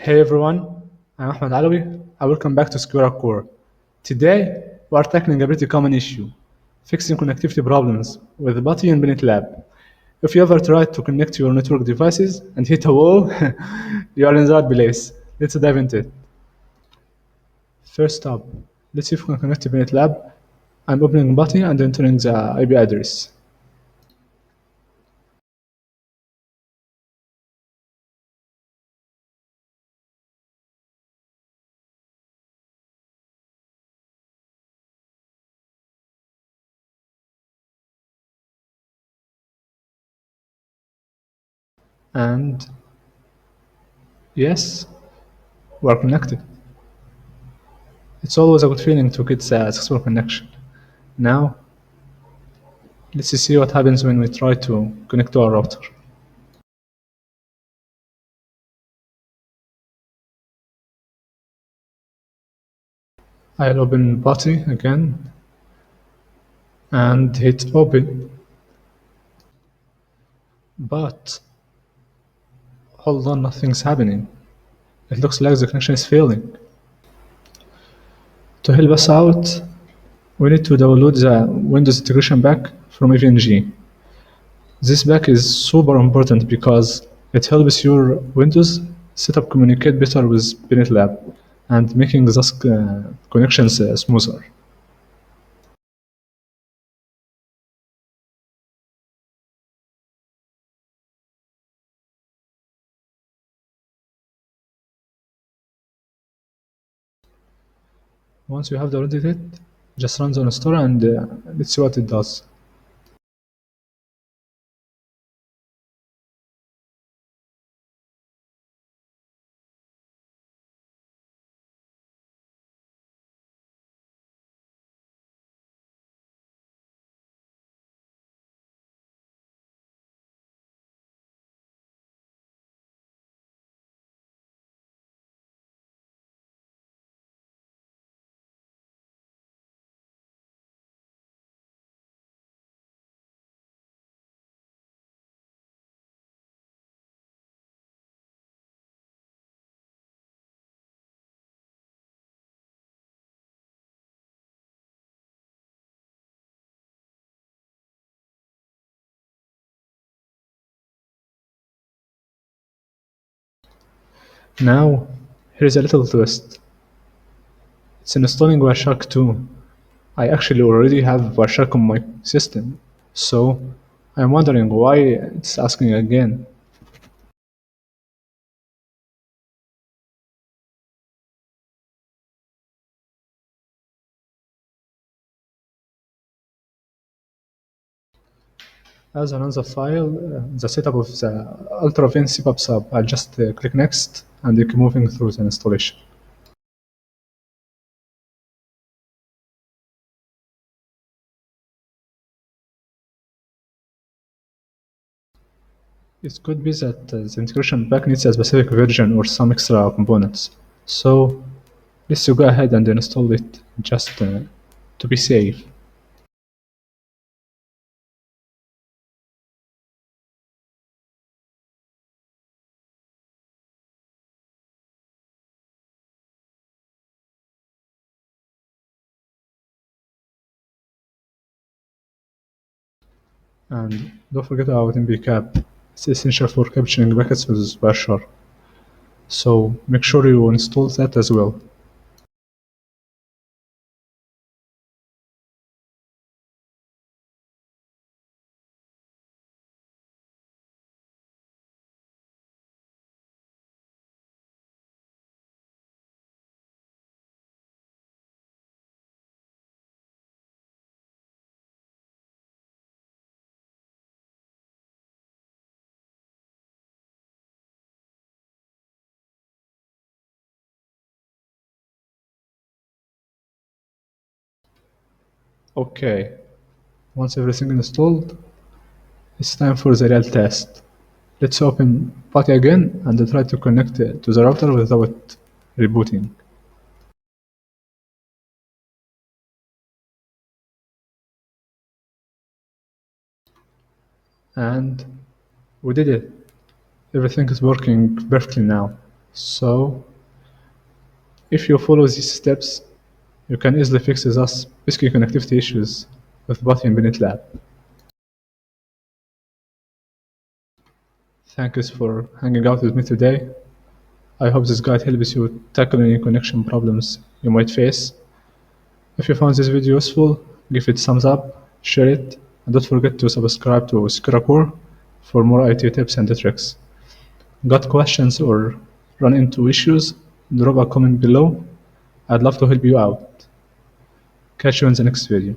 Hey everyone, I'm Ahmed Alawi and welcome back to SecuraCore. Today, we are tackling a pretty common issue, fixing connectivity problems with PuTTY and PNETLab. If you ever tried to connect your network devices and hit a wall, you are in the right place. Let's dive into it. First up, let's see if we can connect to PNETLab. I'm opening PuTTY and entering the IP address. And yes, we are connected. It's always a good feeling to get a successful connection. Now, let's see what happens when we try to connect to our router. I'll open PuTTY again and hit open. But hold on, nothing's happening. It looks like the connection is failing. To help us out, we need to download the Windows integration pack from EVNG. This pack is super important because it helps your Windows setup communicate better with PNETLab and making those connections smoother. Once you have downloaded it, just run the installer and let's see what it does. Now, here's a little twist. It's installing Wireshark 2. I actually already have Wireshark on my system, so I'm wondering why it's asking again. As another file, the setup of the UltraVNC pops up. I'll just click next and keep moving through the installation. It could be that the integration pack needs a specific version or some extra components. So let's go ahead and install it just to be safe. And don't forget about Npcap. It's essential for capturing packets with Wireshark. So make sure you install that as well. Okay, once everything installed, it's time for the real test. Let's open PuTTY again and try to connect it to the router without rebooting. And we did it. Everything is working perfectly now. So, if you follow these steps, you can easily fix those risky connectivity issues with PuTTY and PNETLab. Thanks for hanging out with me today. I hope this guide helps you tackle any connection problems you might face. If you found this video useful, give it a thumbs up, share it, and don't forget to subscribe to SecuraCore for more IT tips and tricks. Got questions or run into issues? Drop a comment below. I'd love to help you out. Catch you in the next video.